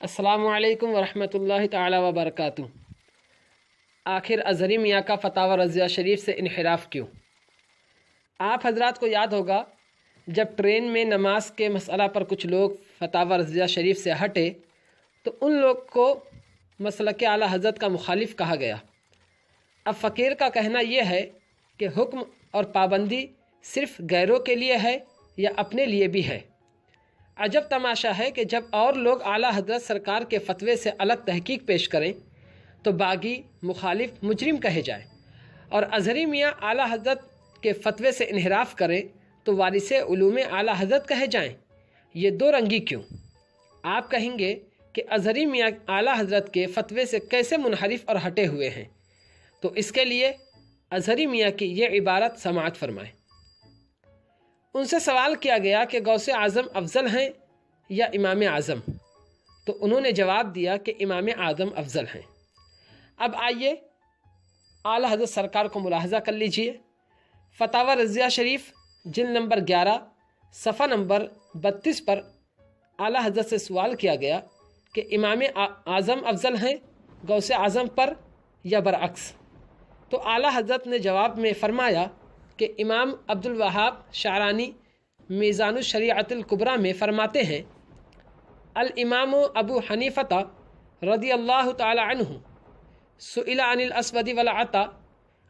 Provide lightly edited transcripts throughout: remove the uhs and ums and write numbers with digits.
السلام علیکم ورحمۃ اللہ تعالی وبرکاتہ۔ آخر ازہری میاں کا فتاوی رضیہ شریف سے انحراف کیوں؟ آپ حضرات کو یاد ہوگا جب ٹرین میں نماز کے مسئلہ پر کچھ لوگ فتاوی رضیہ شریف سے ہٹے تو ان لوگ کو مسلک اعلیٰ حضرت کا مخالف کہا گیا۔ اب فقیر کا کہنا یہ ہے کہ حکم اور پابندی صرف غیروں کے لیے ہے یا اپنے لیے بھی ہے۔ عجب تماشا ہے کہ جب اور لوگ اعلیٰ حضرت سرکار کے فتوے سے الگ تحقیق پیش کریں تو باغی، مخالف، مجرم کہے جائیں، اور ازہری میاں اعلیٰ حضرت کے فتوے سے انحراف کریں تو وارث علوم اعلیٰ حضرت کہے جائیں۔ یہ دو رنگی کیوں؟ آپ کہیں گے کہ ازہری میاں اعلیٰ حضرت کے فتوے سے کیسے منحرف اور ہٹے ہوئے ہیں، تو اس کے لیے ازہری میاں کی یہ عبارت سماعت فرمائیں۔ ان سے سوال کیا گیا کہ غوث اعظم افضل ہیں یا امام اعظم، تو انہوں نے جواب دیا کہ امام اعظم افضل ہیں۔ اب آئیے اعلیٰ حضرت سرکار کو ملاحظہ کر لیجئے۔ فتاوی رضیہ شریف جلد نمبر 11 صفحہ نمبر 32 پر اعلیٰ حضرت سے سوال کیا گیا کہ امام اعظم افضل ہیں غوث اعظم پر یا برعکس، تو اعلیٰ حضرت نے جواب میں فرمایا کہ امام عبد الوہاب شعرانی میزان الشریعۃ الکبریٰ میں فرماتے ہیں، الامام ابو حنیفہ رضی اللہ تعالی عنہ سئل عن الاسود والعطا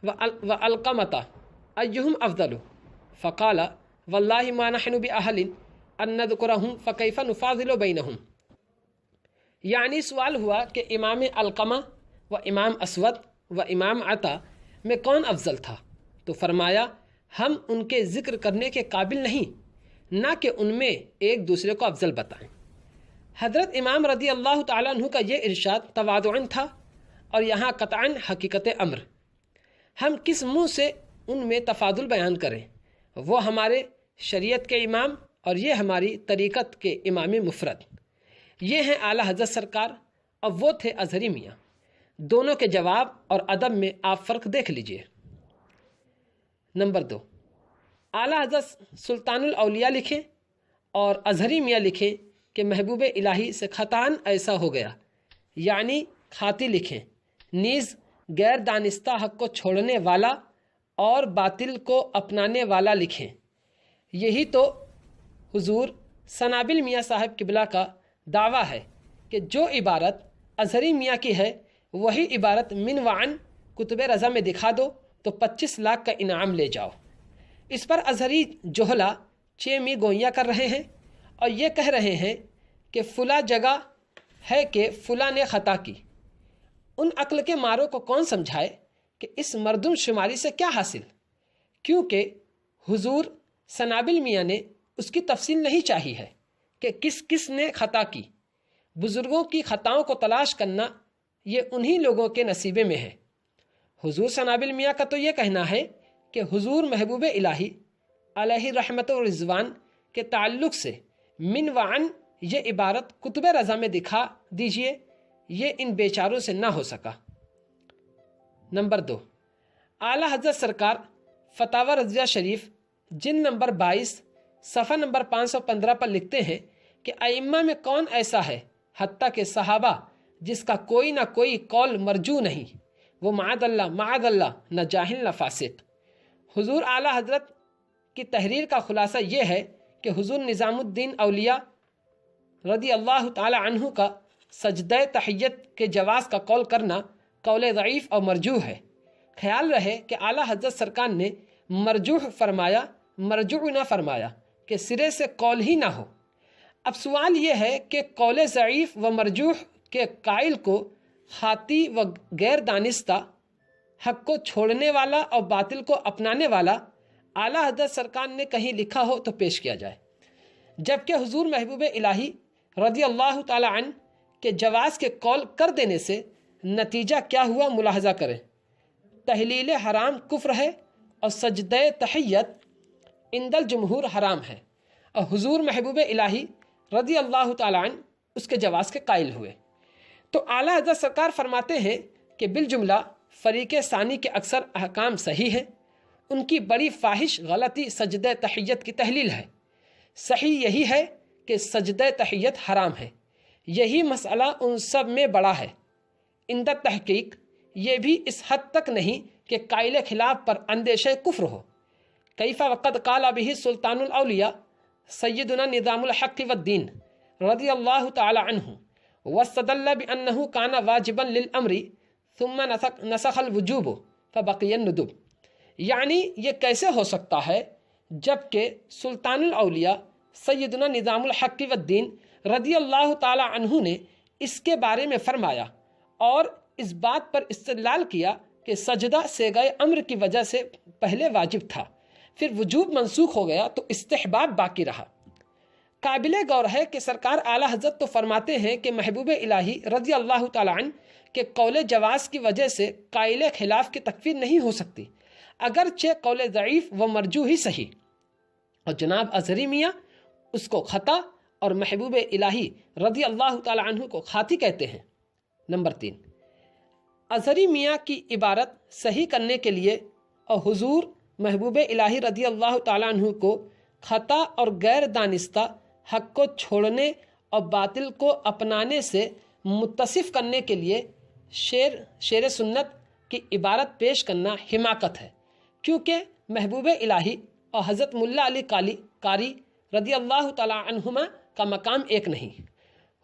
والقمۃ ایہم افضل فقال واللہ ما نحن باہل ان نذکرہم فکیف نفاضل بینہم۔ یعنی سوال ہوا کہ امام علقمہ و امام اسود و امام عطا میں کون افضل تھا، تو فرمایا ہم ان کے ذکر کرنے کے قابل نہیں، نہ کہ ان میں ایک دوسرے کو افضل بتائیں۔ حضرت امام رضی اللہ تعالیٰ عنہ کا یہ ارشاد تواضعاً تھا، اور یہاں قطعاً حقیقت امر۔ ہم کس منہ سے ان میں تفاضل بیان کریں؟ وہ ہمارے شریعت کے امام اور یہ ہماری طریقت کے امام مفرد، یہ ہیں اعلیٰ حضرت سرکار، اور وہ تھے ازہری میاں۔ دونوں کے جواب اور ادب میں آپ فرق دیکھ لیجئے۔ نمبر 2، اعلیٰ حضرت سلطان الاولیاء لکھیں اور ازہری میاں لکھیں کہ محبوب الہی سے خطاً ایسا ہو گیا، یعنی خاطی لکھیں، نیز غیر دانستہ حق کو چھوڑنے والا اور باطل کو اپنانے والا لکھیں۔ یہی تو حضور سنابل میاں صاحب قبلہ کا دعویٰ ہے کہ جو عبارت ازہری میاں کی ہے وہی عبارت من وعن کتب رضا میں دکھا دو تو 25 لاکھ کا انعام لے جاؤ۔ اس پر ازہری جوہلا چیمی گوئیاں کر رہے ہیں اور یہ کہہ رہے ہیں کہ فلاں جگہ ہے کہ فلاں نے خطا کی۔ ان عقل کے ماروں کو کون سمجھائے کہ اس مردم شماری سے کیا حاصل، کیونکہ حضور سنابل میاں نے اس کی تفصیل نہیں چاہی ہے کہ کس کس نے خطا کی۔ بزرگوں کی خطاؤں کو تلاش کرنا یہ انہی لوگوں کے نصیبے میں ہے۔ حضور سنابل میاں کا تو یہ کہنا ہے کہ حضور محبوب الہی علیہ رحمت و رضوان کے تعلق سے من وعن یہ عبارت کتب رضا میں دکھا دیجئے، یہ ان بیچاروں سے نہ ہو سکا۔ نمبر 2، اعلیٰ حضرت سرکار فتاوی رضیہ شریف جلد نمبر 22 صفحہ نمبر 515 پر لکھتے ہیں کہ ائمہ میں کون ایسا ہے حتیٰ کہ صحابہ جس کا کوئی نہ کوئی قول مرجو نہیں، وہ معاذ اللہ نہ جاہل نہ فاسق۔ حضور اعلیٰ حضرت کی تحریر کا خلاصہ یہ ہے کہ حضور نظام الدین اولیاء رضی اللہ تعالی عنہ کا سجدہ تحیت کے جواز کا قول کرنا قول ضعیف اور مرجوح ہے۔ خیال رہے کہ اعلیٰ حضرت سرکار نے مرجوح فرمایا، مرجوع نہ فرمایا کہ سرے سے قول ہی نہ ہو۔ اب سوال یہ ہے کہ قول ضعیف و مرجوح کے قائل کو خاطی و غیر دانستہ، حق کو چھوڑنے والا اور باطل کو اپنانے والا اعلیٰ حضرت سرکار نے کہیں لکھا ہو تو پیش کیا جائے، جبکہ حضور محبوب الہی رضی اللہ تعالی عنہ کے جواز کے قول کر دینے سے نتیجہ کیا ہوا ملاحظہ کریں۔ تحلیل حرام کفر ہے اور سجدہ تحیت عند الجمہور حرام ہے، اور حضور محبوب الہی رضی اللہ تعالی عنہ اس کے جواز کے قائل ہوئے۔ تو اعلیٰ حضرت سرکار فرماتے ہیں کہ بالجملہ فریق ثانی کے اکثر احکام صحیح ہیں، ان کی بڑی فاحش غلطی سجدہ تحیت کی تحلیل ہے۔ صحیح یہی ہے کہ سجدہ تحیت حرام ہے، یہی مسئلہ ان سب میں بڑا ہے۔ اندر تحقیق یہ بھی اس حد تک نہیں کہ قائل خلاف پر اندیشہ کفر ہو۔ کیف وقد قال به سلطان الاولیاء سیدنا نظام الحق والدین رضی اللہ تعالی عنہ واستدل بأنه كان واجبا للامر ثم نسخ الوجوب فبقي الندب۔ یعنی یہ کیسے ہو سکتا ہے جب کہ سلطان الاولیاء سیدنا نظام الحق والدین رضی اللہ تعالی عنہ نے اس کے بارے میں فرمایا اور اس بات پر استدلال کیا کہ سجدہ سیغہ امر کی وجہ سے پہلے واجب تھا، پھر وجوب منسوخ ہو گیا تو استحباب باقی رہا۔ قابل غور ہے کہ سرکار اعلیٰ حضرت تو فرماتے ہیں کہ محبوب الہی رضی اللہ تعالی عنہ کے قول جواز کی وجہ سے قائل خلاف کی تکفیر نہیں ہو سکتی، اگرچہ قول ضعیف و مرجوح ہی صحیح، اور جناب اظہری میاں اس کو خطا اور محبوب الہی رضی اللہ تعالی عنہ کو خاطی کہتے ہیں۔ نمبر 3، اظہری میاں کی عبارت صحیح کرنے کے لیے اور حضور محبوب الہی رضی اللہ تعالیٰ عنہ کو خطا اور غیر دانستہ حق کو چھوڑنے اور باطل کو اپنانے سے متصف کرنے کے لیے شیر سنت کی عبارت پیش کرنا حماقت ہے، کیونکہ محبوب الہی اور حضرت ملا علی قاری رضی اللہ تعالیٰ عنہما کا مقام ایک نہیں۔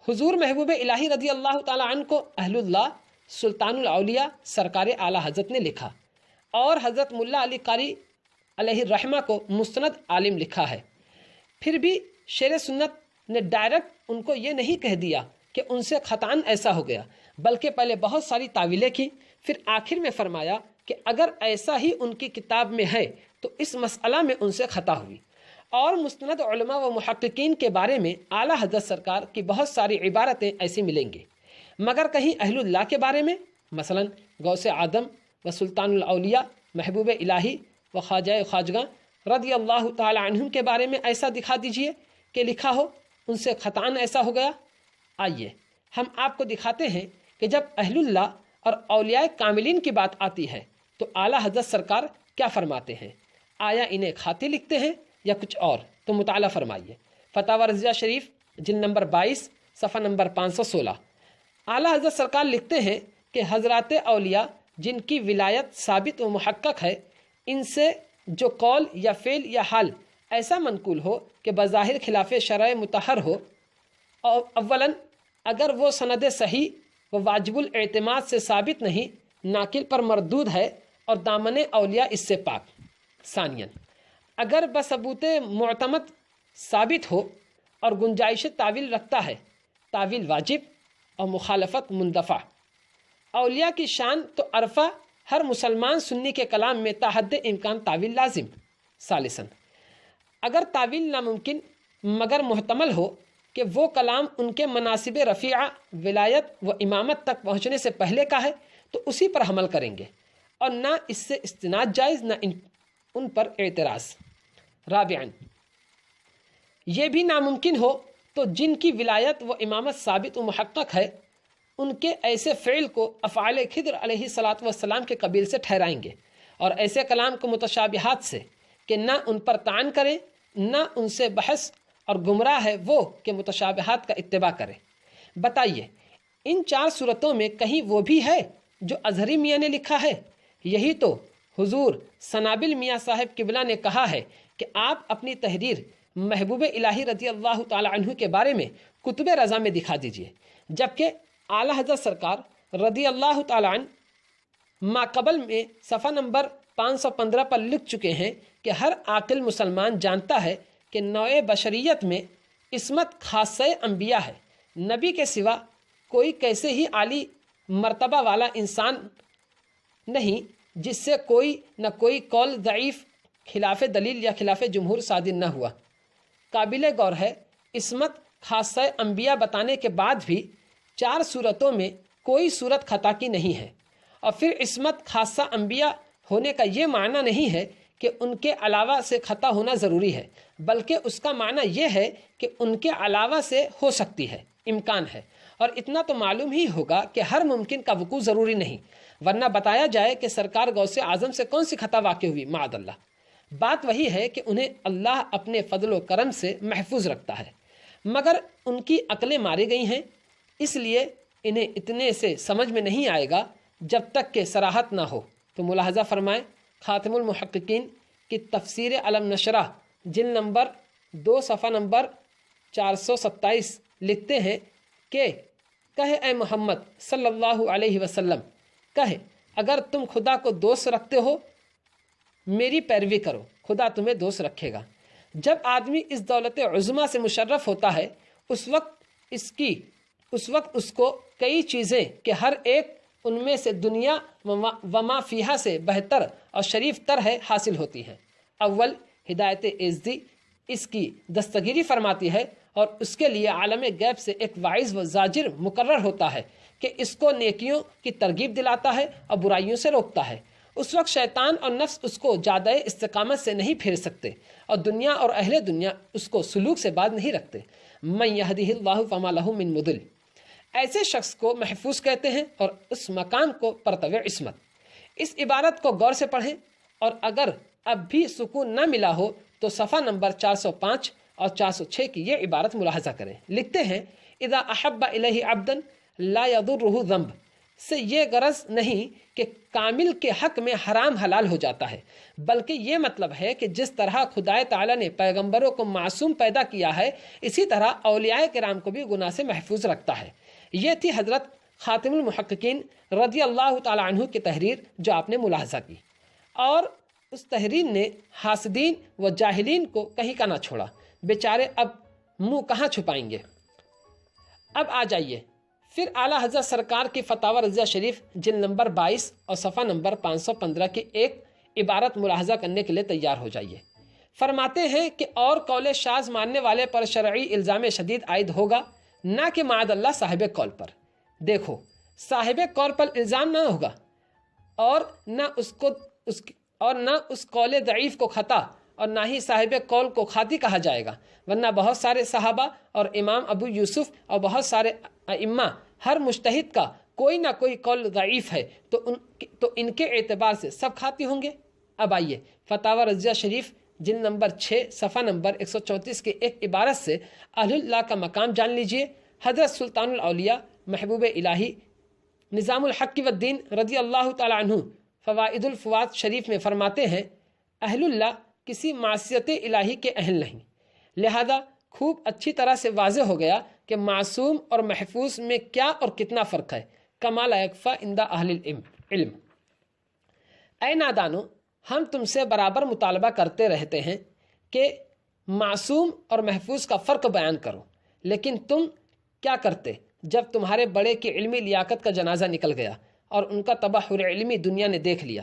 حضور محبوب الہی رضی اللہ تعالیٰ عنہ کو اہل اللہ سلطان الاولیاء سرکار اعلیٰ حضرت نے لکھا، اور حضرت ملا علی قاری علیہ الرحمہ کو مستند عالم لکھا ہے۔ پھر بھی شیر سنت نے ڈائریکٹ ان کو یہ نہیں کہہ دیا کہ ان سے خطاً ایسا ہو گیا، بلکہ پہلے بہت ساری تعویلیں کی، پھر آخر میں فرمایا کہ اگر ایسا ہی ان کی کتاب میں ہے تو اس مسئلہ میں ان سے خطا ہوئی۔ اور مستند علماء و محققین کے بارے میں اعلیٰ حضرت سرکار کی بہت ساری عبارتیں ایسی ملیں گی، مگر کہیں اہل اللہ کے بارے میں، مثلا غوث اعظم و سلطان الاولیاء محبوب الہی و خواجہ خواجگاں رضی اللہ تعالی عنہم کے بارے میں ایسا دکھا دیجئے کہ لکھا ہو ان سے خطاً ایسا ہو گیا۔ آئیے ہم آپ کو دکھاتے ہیں کہ جب اہل اللہ اور اولیاء کاملین کی بات آتی ہے تو اعلیٰ حضرت سرکار کیا فرماتے ہیں، آیا انہیں خاطی لکھتے ہیں یا کچھ اور؟ تو مطالعہ فرمائیے فتاوی رضیہ شریف جلد نمبر 22 صفحہ نمبر 516۔ اعلیٰ حضرت سرکار لکھتے ہیں کہ حضرات اولیاء جن کی ولایت ثابت و محقق ہے، ان سے جو قول یا فعل یا حال ایسا منقول ہو کہ بظاہر خلاف شرع مطہر ہو، اور اولاً اگر وہ سند صحیح و واجب الاعتماد سے ثابت نہیں، ناقل پر مردود ہے اور دامن اولیاء اس سے پاک۔ ثانیاً اگر بثبوت معتمد ثابت ہو اور گنجائش تعویل رکھتا ہے، تعویل واجب اور مخالفت مندفع۔ اولیاء کی شان تو عرفہ ہر مسلمان سنی کے کلام میں تا حد امکان تعویل لازم۔ ثالثاً اگر تعویل ناممکن مگر محتمل ہو کہ وہ کلام ان کے مناسب رفیعہ ولایت و امامت تک پہنچنے سے پہلے کا ہے تو اسی پر حمل کریں گے، اور نہ اس سے استناد جائز نہ ان پر اعتراض۔ رابعاً یہ بھی ناممکن ہو تو جن کی ولایت و امامت ثابت و محقق ہے، ان کے ایسے فعل کو افعال خضر علیہ الصلاۃ والسلام کے قبیل سے ٹھہرائیں گے، اور ایسے کلام کو متشابہات سے کہ نہ ان پر طعن کریں نہ ان سے بحث، اور گمراہ ہے وہ کہ متشابہات کا اتباع کرے۔ بتائیے ان 4 صورتوں میں کہیں وہ بھی ہے جو اظہری میاں نے لکھا ہے؟ یہی تو حضور سنابل میاں صاحب قبلہ نے کہا ہے کہ آپ اپنی تحریر محبوب الہی رضی اللہ تعالی عنہ کے بارے میں کتب رضا میں دکھا دیجئے، جبکہ اعلیٰ حضرت سرکار رضی اللہ تعالی عنہ ماقبل میں صفحہ نمبر 515 پر لکھ چکے ہیں کہ ہر عاقل مسلمان جانتا ہے کہ نوع بشریت میں عصمت خاصہ انبیاء ہے، نبی کے سوا کوئی کیسے ہی عالی مرتبہ والا انسان نہیں جس سے کوئی نہ کوئی قول ضعیف خلاف دلیل یا خلاف جمہور صادر نہ ہوا۔ قابل غور ہے عصمت خاصہ انبیاء بتانے کے بعد بھی 4 صورتوں میں کوئی صورت خطا کی نہیں ہے، اور پھر عصمت خاصہ انبیاء ہونے کا یہ معنی نہیں ہے کہ ان کے علاوہ سے خطا ہونا ضروری ہے، بلکہ اس کا معنی یہ ہے کہ ان کے علاوہ سے ہو سکتی ہے، امکان ہے، اور اتنا تو معلوم ہی ہوگا کہ ہر ممکن کا وقوع ضروری نہیں، ورنہ بتایا جائے کہ سرکار غوث اعظم سے کون سی خطا واقع ہوئی، معاذ اللہ۔ بات وہی ہے کہ انہیں اللہ اپنے فضل و کرم سے محفوظ رکھتا ہے، مگر ان کی عقلیں ماری گئی ہیں، اس لیے انہیں اتنے سے سمجھ میں نہیں آئے گا جب تک کہ صراحت نہ ہو۔ تو ملاحظہ فرمائیں، خاتم المحققین کی تفسیر علم نشرہ جلد نمبر 2 صفحہ نمبر 427 لکھتے ہیں کہ کہے اے محمد صلی اللہ علیہ وسلم، کہے اگر تم خدا کو دوست رکھتے ہو میری پیروی کرو، خدا تمہیں دوست رکھے گا۔ جب آدمی اس دولت عظمیٰ سے مشرف ہوتا ہے اس وقت اس کو کئی چیزیں کہ ہر ایک ان میں سے دنیا وما فیہا سے بہتر اور شریف تر ہے حاصل ہوتی ہیں۔ اول ہدایت ایزدی اس کی دستگیری فرماتی ہے اور اس کے لیے عالم غیب سے ایک واعظ و زاجر مقرر ہوتا ہے کہ اس کو نیکیوں کی ترغیب دلاتا ہے اور برائیوں سے روکتا ہے۔ اس وقت شیطان اور نفس اس کو جادہ استقامت سے نہیں پھیر سکتے اور دنیا اور اہل دنیا اس کو سلوک سے باز نہیں رکھتے۔ من یہدہ اللہ فما لہ من مضل، ایسے شخص کو محفوظ کہتے ہیں اور اس مقام کو پرتو عصمت۔ اس عبارت کو غور سے پڑھیں اور اگر اب بھی سکون نہ ملا ہو تو صفحہ نمبر 405 اور 406 کی یہ عبارت ملاحظہ کریں۔ لکھتے ہیں اذا احب الیہ عبدا لا یضرہ ذنب، سے یہ غرض نہیں کہ کامل کے حق میں حرام حلال ہو جاتا ہے، بلکہ یہ مطلب ہے کہ جس طرح خدائے تعالیٰ نے پیغمبروں کو معصوم پیدا کیا ہے اسی طرح اولیاء کرام کو بھی گناہ سے محفوظ رکھتا ہے۔ یہ تھی حضرت خاتم المحققین رضی اللہ تعالیٰ عنہ کی تحریر جو آپ نے ملاحظہ کی، اور اس تحریر نے حاسدین و جاہلین کو کہیں کا نہ چھوڑا، بیچارے اب منہ کہاں چھپائیں گے۔ اب آ جائیے پھر اعلیٰ حضرت سرکار کی فتاوی رضیہ شریف جلد نمبر 22 اور صفحہ نمبر 515 کی ایک عبارت ملاحظہ کرنے کے لیے تیار ہو جائیے۔ فرماتے ہیں کہ اور قول شاذ ماننے والے پر شرعی الزام شدید عائد ہوگا، نہ کہ معاذ اللہ صاحب قول پر۔ دیکھو، صاحب قول پر الزام نہ ہوگا اور نہ اس قول ضعیف کو خطا اور نہ ہی صاحب قول کو خاطی کہا جائے گا، ورنہ بہت سارے صحابہ اور امام ابو یوسف اور بہت سارے ائمہ ہر مجتہد کا کوئی نہ کوئی قول ضعیف ہے تو ان کے اعتبار سے سب خاطی ہوں گے۔ اب آئیے فتاوی رضیہ شریف جلد نمبر 6 صفحہ نمبر 134 کے ایک عبارت سے اہل اللہ کا مقام جان لیجئے۔ حضرت سلطان الاولیاء محبوب الہی نظام الحق والدین رضی اللہ تعالی عنہ فوائد الفوات شریف میں فرماتے ہیں اہل اللہ کسی معصیت الہی کے اہل نہیں، لہذا خوب اچھی طرح سے واضح ہو گیا کہ معصوم اور محفوظ میں کیا اور کتنا فرق ہے۔ کما لا یکفی عند اہل العلم۔ اے نادانو، ہم تم سے برابر مطالبہ کرتے رہتے ہیں کہ معصوم اور محفوظ کا فرق بیان کرو، لیکن تم کیا کرتے جب تمہارے بڑے کی علمی لیاقت کا جنازہ نکل گیا اور ان کا تبحر علمی دنیا نے دیکھ لیا،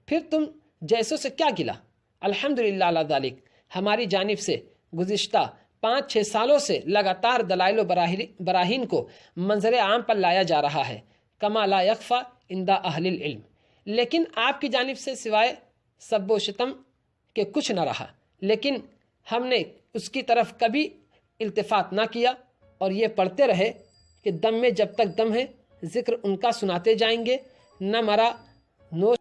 پھر تم جیسوں سے کیا گلا؟ الحمدللہ علی ذالک، ہماری جانب سے گزشتہ 5-6 سالوں سے لگاتار دلائل و براہین کو منظر عام پر لایا جا رہا ہے، کما لا یخفی عند اہل العلم، لیکن آپ کی جانب سے سوائے سب و شتم کے کچھ نہ رہا، لیکن ہم نے اس کی طرف کبھی التفات نہ کیا اور یہ پڑھتے رہے کہ دم میں جب تک دم ہے ذکر ان کا سناتے جائیں گے، نہ مرا نوش